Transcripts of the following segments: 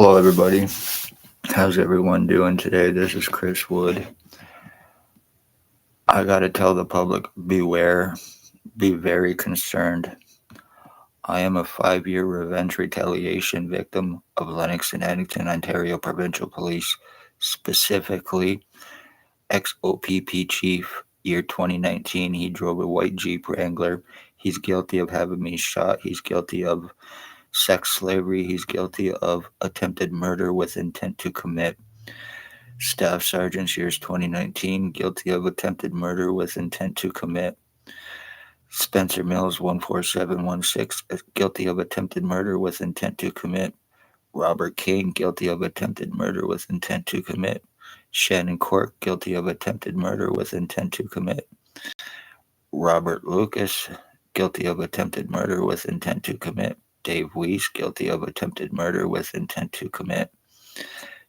Hello, everybody. How's everyone doing today? This is Chris Wood. I gotta tell the public beware, be very concerned. I am a 5-year revenge retaliation victim of Lennox and Addington, Ontario Provincial Police, specifically ex-OPP Chief, year 2019. He drove a white Jeep Wrangler. He's guilty of having me shot. He's guilty of sex slavery. He's guilty of attempted murder with intent to commit. Staff Sergeant, years 2019, guilty of attempted murder with intent to commit. Spencer Mills14716, guilty of attempted murder with intent to commit. Robert King, guilty of attempted murder with intent to commit. Shannon Cork, guilty of attempted murder with intent to commit. Robert Lucas, guilty of attempted murder with intent to commit. Dave Weiss, guilty of attempted murder with intent to commit.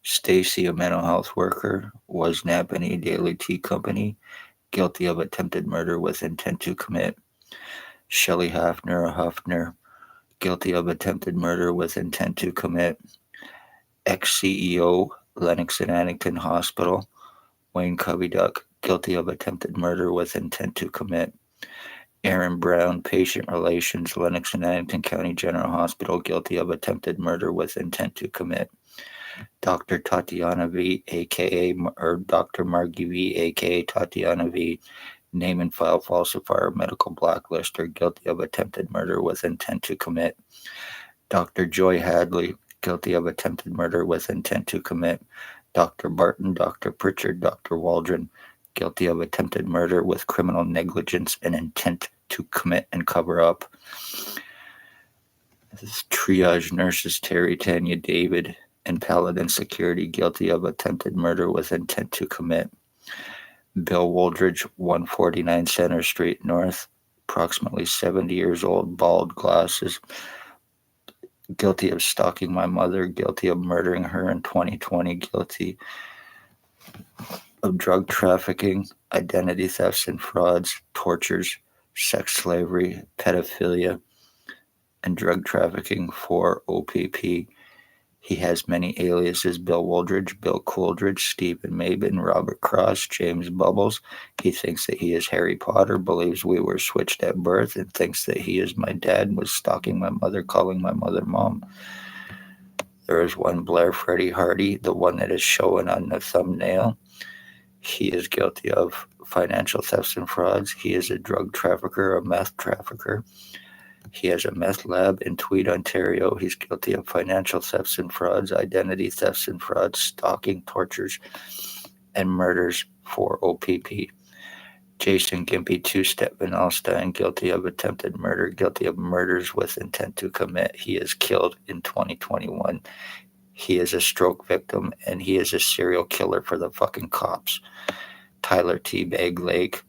Stacy, a mental health worker, was Napanee Daily Tea Company, guilty of attempted murder with intent to commit. Shelley Hafner, guilty of attempted murder with intent to commit. Ex-CEO, Lennox and Addington Hospital, Wayne Coveyduck, guilty of attempted murder with intent to commit. Aaron Brown, patient relations, Lennox and Addington County General Hospital, guilty of attempted murder with intent to commit. Dr. Tatiana V, aka Dr. Margie V, aka Tatiana V, name and file falsifier, medical blacklister, guilty of attempted murder with intent to commit. Dr. Joy Hadley, guilty of attempted murder with intent to commit. Dr. Barton, Dr. Pritchard, Dr. Waldron, guilty of attempted murder with criminal negligence and intent to commit and cover up. This is triage nurses Terry Tanya David and Paladin Security, guilty of attempted murder with intent to commit. Bill Woldridge, 149 Center Street North, approximately 70 years old, bald, glasses, guilty of stalking my mother, guilty of murdering her in 2020, guilty of drug trafficking, identity thefts and frauds, tortures, sex slavery, pedophilia, and drug trafficking for OPP. He has many aliases: Bill Woldridge, Bill Coolidge, Stephen Mabin, Robert Cross, James Bubbles. He thinks that he is Harry Potter, believes we were switched at birth, and thinks that he is my dad, was stalking my mother, calling my mother mom. There is one Blair Freddie Hardy, the one that is showing on the thumbnail. He is guilty of financial thefts and frauds. He is a drug trafficker, a meth trafficker. He has a meth lab in Tweed, Ontario. He's guilty of financial thefts and frauds, identity thefts and frauds, stalking, tortures, and murders for OPP. Jason Gimpy, two-step Vinalstein, guilty of attempted murder, guilty of murders with intent to commit. He is killed in 2021. He is a stroke victim, and he is a serial killer for the fucking cops. Tyler Teabag Lake,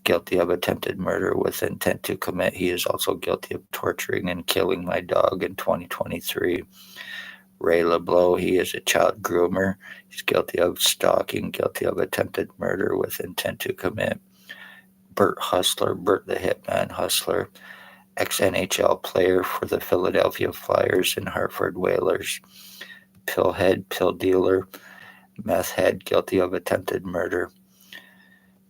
guilty of attempted murder with intent to commit. He is also guilty of torturing and killing my dog in 2023. Ray LeBlanc, he is a child groomer. He's guilty of stalking, guilty of attempted murder with intent to commit. Bert Hustler, Bert the Hitman Hustler, ex-NHL player for the Philadelphia Flyers and Hartford Whalers. Pillhead, pill dealer, meth head, guilty of attempted murder.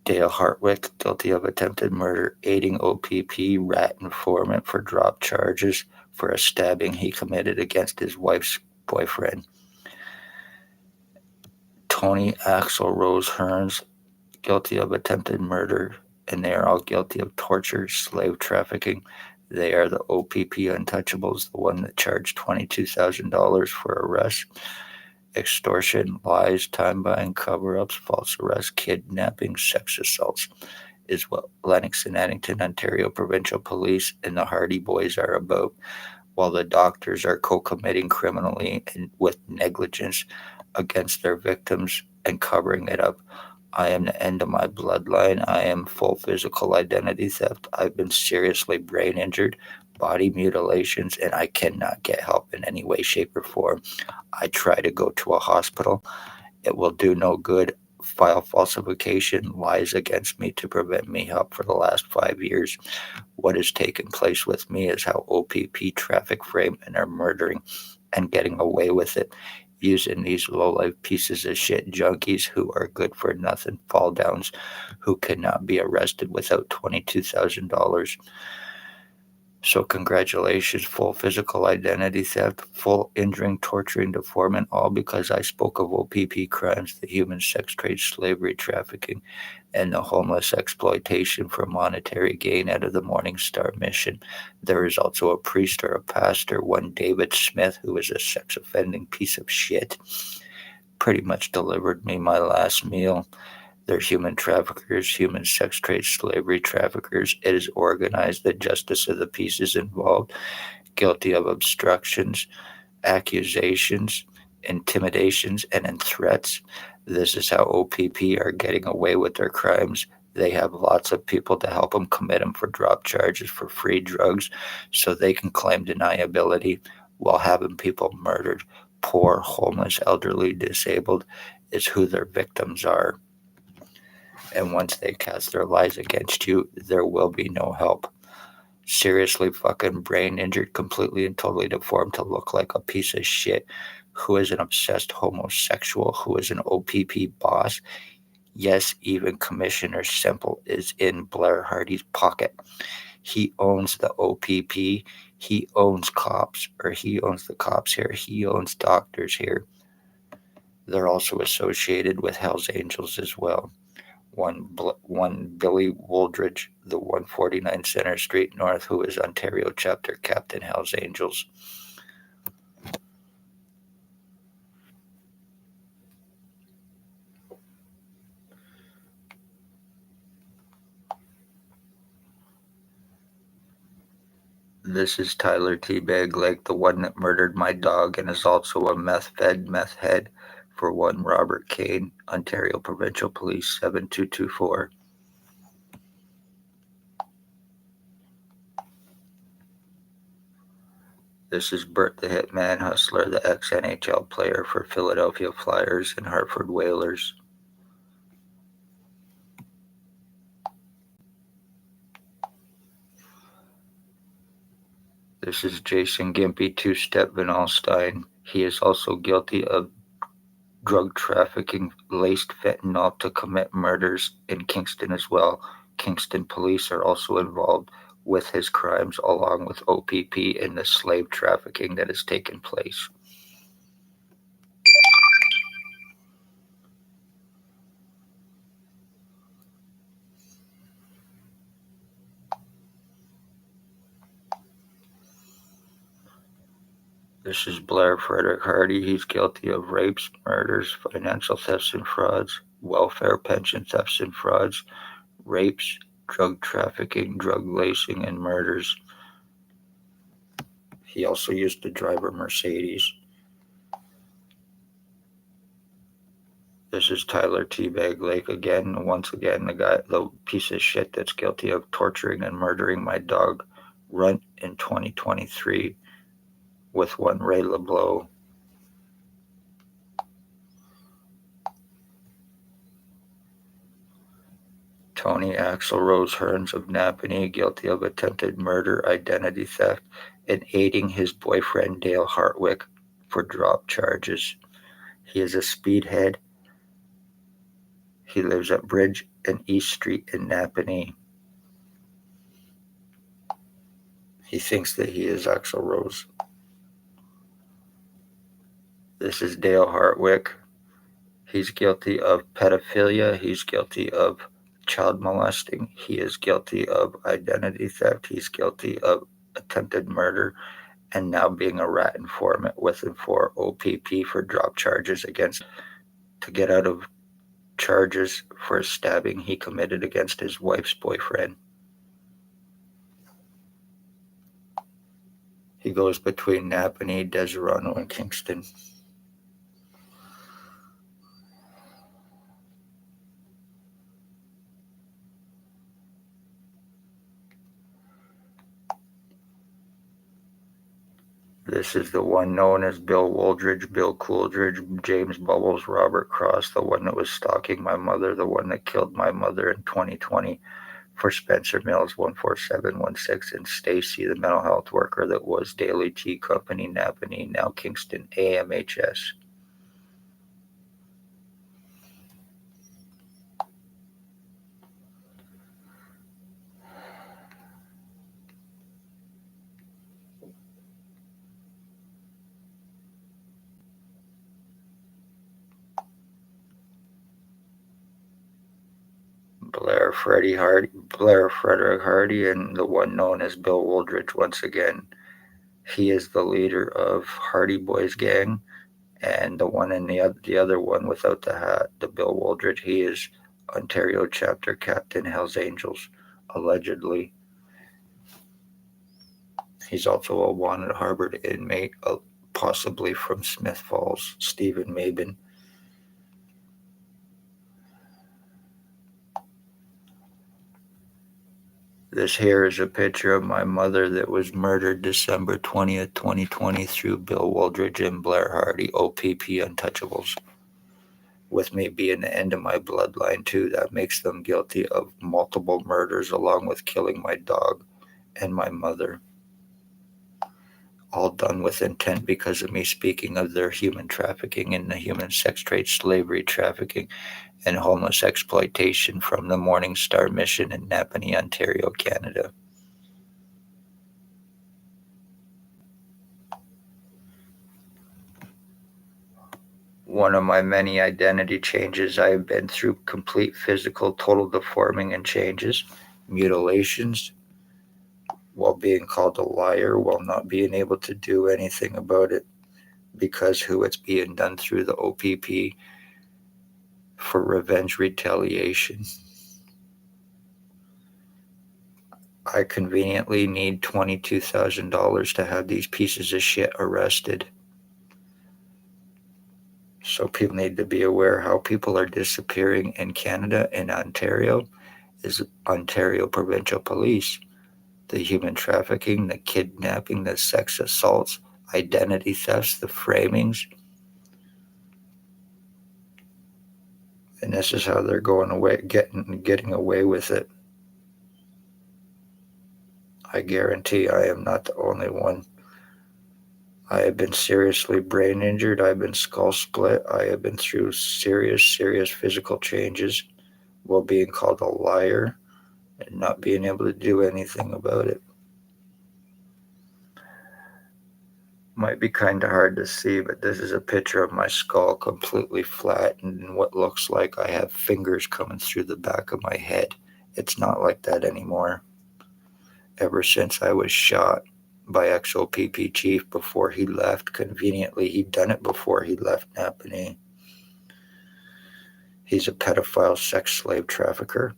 Dale Hartwick, guilty of attempted murder, aiding OPP, rat informant for drop charges for a stabbing he committed against his wife's boyfriend. Tony Axel Rose Hearns, guilty of attempted murder, and they are all guilty of torture, slave trafficking. They are the OPP untouchables, the one that charged $22,000 for arrest, extortion, lies, time buying, cover-ups, false arrests, kidnapping, sex assaults, is what Lennox and Addington, Ontario Provincial Police and the Hardy Boys are about, while the doctors are co-committing criminally and with negligence against their victims and covering it up. I am the end of my bloodline. I am full physical identity theft. I've been seriously brain injured, body mutilations, and I cannot get help in any way, shape, or form. I try to go to a hospital. It will do no good. File falsification, lies against me to prevent me help for the last 5 years. What has taken place with me is how OPP traffic frame and are murdering and getting away with it, using these low-life pieces of shit junkies who are good-for-nothing fall-downs who cannot be arrested without $22,000. So congratulations, full physical identity theft, full injuring, torturing, deforming, all because I spoke of OPP crimes, the human sex trade, slavery, trafficking, and the homeless exploitation for monetary gain out of the Morning Star mission. There is also a priest or a pastor, one David Smith, who is a sex offending piece of shit, pretty much delivered me my last meal. They're human traffickers, human sex trade, slavery traffickers. It is organized. The justice of the peace is involved, guilty of obstructions, accusations, intimidations, and in threats. This is how OPP are getting away with their crimes. They have lots of people to help them commit them for drop charges for free drugs so they can claim deniability while having people murdered. Poor, homeless, elderly, disabled is who their victims are. And once they cast their lies against you, there will be no help. Seriously fucking brain injured, completely and totally deformed to look like a piece of shit, who is an obsessed homosexual, who is an OPP boss. Yes, even Commissioner Simple is in Blair Hardy's pocket. He owns the OPP. He owns cops, or he owns the cops here. He owns doctors here. They're also associated with Hell's Angels as well. One Billy Wooldridge, the 149 Center Street North, who is Ontario chapter captain Hell's Angels. This is Tyler Teabag Lake, the one that murdered my dog and is also a meth head for one Robert Kane, Ontario Provincial Police 7224. This is Bert the Hitman Hustler, the ex-NHL player for Philadelphia Flyers and Hartford Whalers. This is Jason Gimpy, two-step Van Alstyne. He is also guilty of drug trafficking laced fentanyl to commit murders in Kingston as well. Kingston police are also involved with his crimes along with OPP in the slave trafficking that has taken place. This is Blair Frederick Hardy. He's guilty of rapes, murders, financial thefts and frauds, welfare, pension thefts and frauds, rapes, drug trafficking, drug lacing, and murders. He also used to drive a Mercedes. This is Tyler Teabag Lake again. Once again, the piece of shit that's guilty of torturing and murdering my dog, Runt, in 2023 with one Ray LeBlanc. Tony Axel Rose Hearns of Napanee, guilty of attempted murder, identity theft, and aiding his boyfriend Dale Hartwick for drop charges. He is a speedhead. He lives at Bridge and East Street in Napanee. He thinks that he is Axl Rose. This is Dale Hartwick. He's guilty of pedophilia. He's guilty of child molesting. He is guilty of identity theft. He's guilty of attempted murder and now being a rat informant with and for OPP for drop charges against to get out of charges for a stabbing he committed against his wife's boyfriend. He goes between Napanee, Deserano, and Kingston. This is the one known as Bill Wooldridge, Bill Cooldridge, James Bubbles, Robert Cross, the one that was stalking my mother, the one that killed my mother in 2020 for Spencer Mills 14716 and Stacy, the mental health worker that was Daily Tea Company, Napanee, now Kingston AMHS. Blair Frederick Hardy, and the one known as Bill Woldridge once again. He is the leader of Hardy Boys Gang, and the other one without the hat, the Bill Woldridge, he is Ontario chapter captain Hells Angels, allegedly. He's also a wanted Harvard inmate, possibly from Smith Falls, Stephen Mabin. This here is a picture of my mother that was murdered December 20th, 2020 through Bill Woldridge and Blair Hardy, OPP Untouchables. With me being the end of my bloodline too, that makes them guilty of multiple murders along with killing my dog and my mother. All done with intent because of me speaking of their human trafficking and the human sex trade, slavery trafficking, and homeless exploitation from the Morning Star Mission in Napanee, Ontario, Canada. One of my many identity changes, I have been through complete physical, total deforming and changes, mutilations, while being called a liar, while not being able to do anything about it because who it's being done through the OPP for revenge retaliation. I conveniently need $22,000 to have these pieces of shit arrested. So people need to be aware how people are disappearing in Canada and Ontario is Ontario Provincial Police. The human trafficking, the kidnapping, the sex assaults, identity thefts, the framings. And this is how they're going away, getting away with it. I guarantee I am not the only one. I have been seriously brain injured. I've been skull split. I have been through serious physical changes while being called a liar and not being able to do anything about it. Might be kind of hard to see, but this is a picture of my skull completely flat and what looks like I have fingers coming through the back of my head. It's not like that anymore. Ever since I was shot by ex-OPP chief before he left, conveniently, he'd done it before he left Napanee. He's a pedophile sex slave trafficker.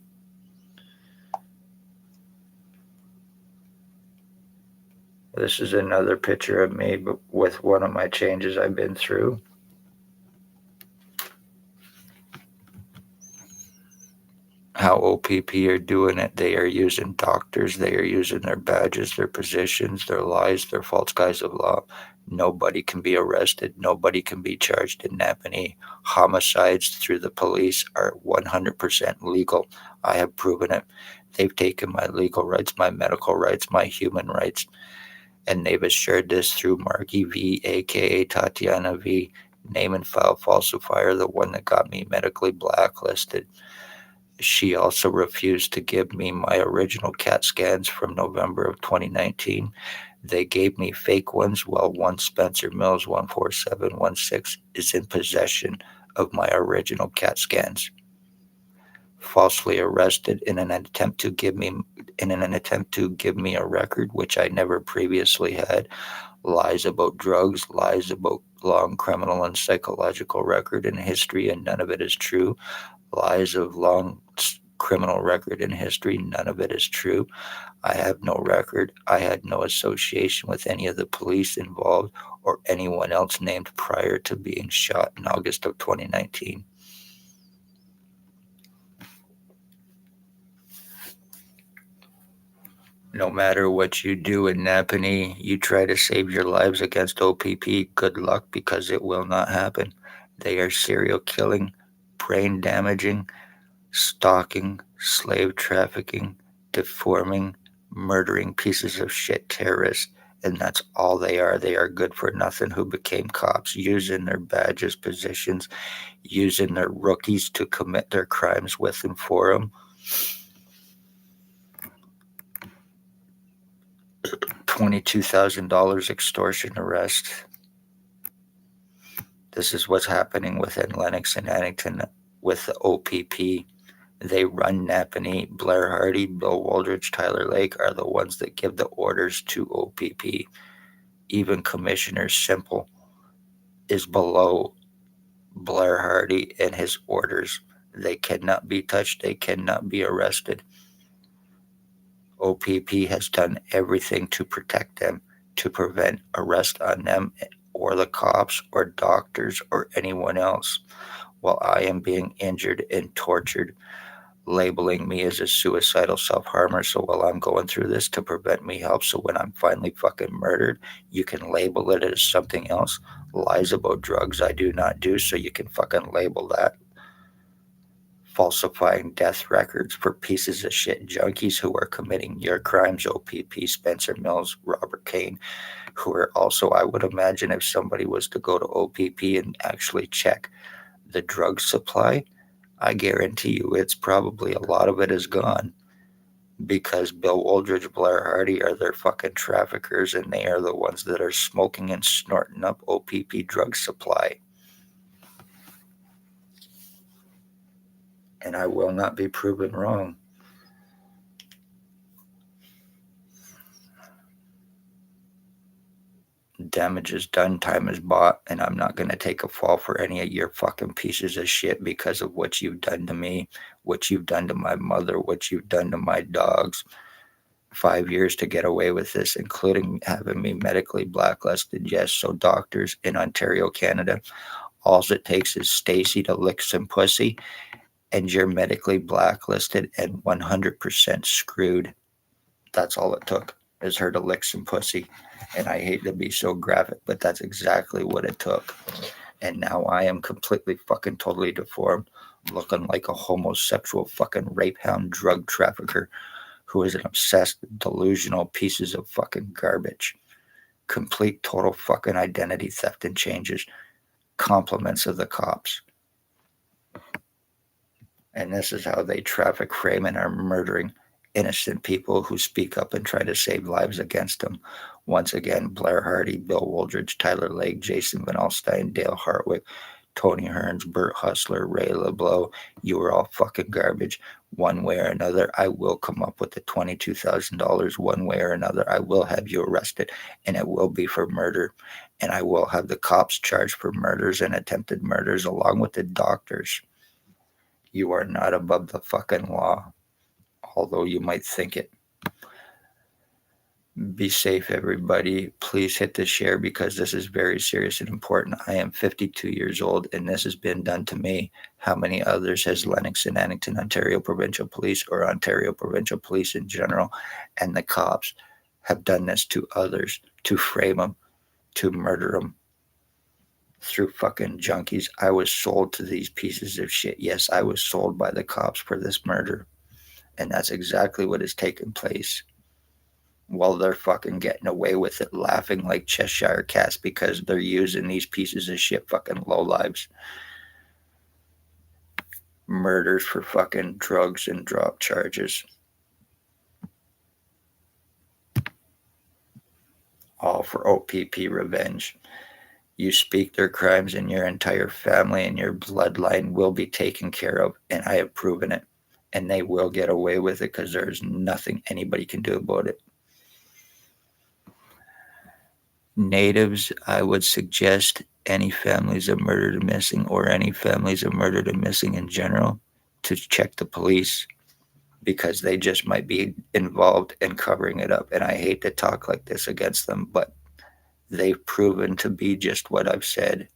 This is another picture of me with one of my changes I've been through. How OPP are doing it. They are using doctors. They are using their badges, their positions, their lies, their false guise of law. Nobody can be arrested. Nobody can be charged in Napanee. Homicides through the police are 100% legal. I have proven it. They've taken my legal rights, my medical rights, my human rights, and they've assured this through Margie V, a.k.a. Tatiana V, name and file falsifier, the one that got me medically blacklisted. She also refused to give me my original CAT scans from November of 2019. They gave me fake ones, while one Spencer Mills 14716 is in possession of my original CAT scans. Falsely arrested in an attempt to give me a record which I never previously had. Lies about drugs, lies about long criminal and psychological record and history, and none of it is true. Lies of long criminal record and history, none of it is true. I have no record. I had no association with any of the police involved or anyone else named prior to being shot in August of 2019. No matter what you do in Napanee, you try to save your lives against OPP, good luck, because it will not happen. They are serial killing, brain damaging, stalking, slave trafficking, deforming, murdering pieces of shit terrorists. And that's all they are. They are good for nothing who became cops, using their badges, positions, using their rookies to commit their crimes with and for them. $22,000 extortion arrest. This is what's happening within Lennox and Addington with the OPP. They run Napanee. Blair Hardy, Bill Wooldridge, Tyler Lake are the ones that give the orders to OPP. Even Commissioner Simple is below Blair Hardy and his orders. They cannot be touched. They cannot be arrested. OPP has done everything to protect them, to prevent arrest on them or the cops or doctors or anyone else, while I am being injured and tortured, labeling me as a suicidal self-harmer. So while I'm going through this to prevent me help, so when I'm finally fucking murdered, you can label it as something else. Lies about drugs I do not do, so you can fucking label that. Falsifying death records for pieces of shit junkies who are committing your crimes, OPP, Spencer Mills, Robert Kane, who are also, I would imagine, if somebody was to go to OPP and actually check the drug supply, I guarantee you it's probably a lot of it is gone, because Bill Wooldridge, Blair Hardy are their fucking traffickers, and they are the ones that are smoking and snorting up OPP drug supply. And I will not be proven wrong. Damage is done, time is bought, and I'm not going to take a fall for any of your fucking pieces of shit because of what you've done to me, what you've done to my mother, what you've done to my dogs. 5 years to get away with this, including having me medically blacklisted. Yes, so doctors in Ontario, Canada, all it takes is Stacy to lick some pussy, and you're medically blacklisted and 100% screwed. That's all it took, is her to lick some pussy. And I hate to be so graphic, but that's exactly what it took. And now I am completely fucking totally deformed, looking like a homosexual fucking rape hound drug trafficker who is an obsessed, delusional pieces of fucking garbage. Complete, total fucking identity theft and changes. Compliments of the cops. And this is how they traffic, frame, and are murdering innocent people who speak up and try to save lives against them. Once again, Blair Hardy, Bill Wooldridge, Tyler Lake, Jason Van Alstyne, Dale Hartwick, Tony Hearns, Bert Hustler, Ray LeBlanc, you are all fucking garbage. One way or another, I will come up with the $22,000. One way or another, I will have you arrested, and it will be for murder. And I will have the cops charged for murders and attempted murders along with the doctors. You are not above the fucking law, although you might think it. Be safe, everybody. Please hit the share because this is very serious and important. I am 52 years old and this has been done to me. How many others has Lennox and Addington, Ontario Provincial Police, or Ontario Provincial Police in general, and the cops have done this to others, to frame them, to murder them through fucking junkies? I was sold to these pieces of shit. Yes, I was sold by the cops for this murder. And that's exactly what has taken place. While they're fucking getting away with it, laughing like Cheshire cats because they're using these pieces of shit fucking lowlives. Murders for fucking drugs and drop charges. All for OPP revenge. You speak their crimes and your entire family and your bloodline will be taken care of, and I have proven it. And they will get away with it because there's nothing anybody can do about it. Natives, I would suggest any families of murdered and missing, or any families of murdered and missing in general, to check the police because they just might be involved in covering it up. And I hate to talk like this against them, but they've proven to be just what I've said.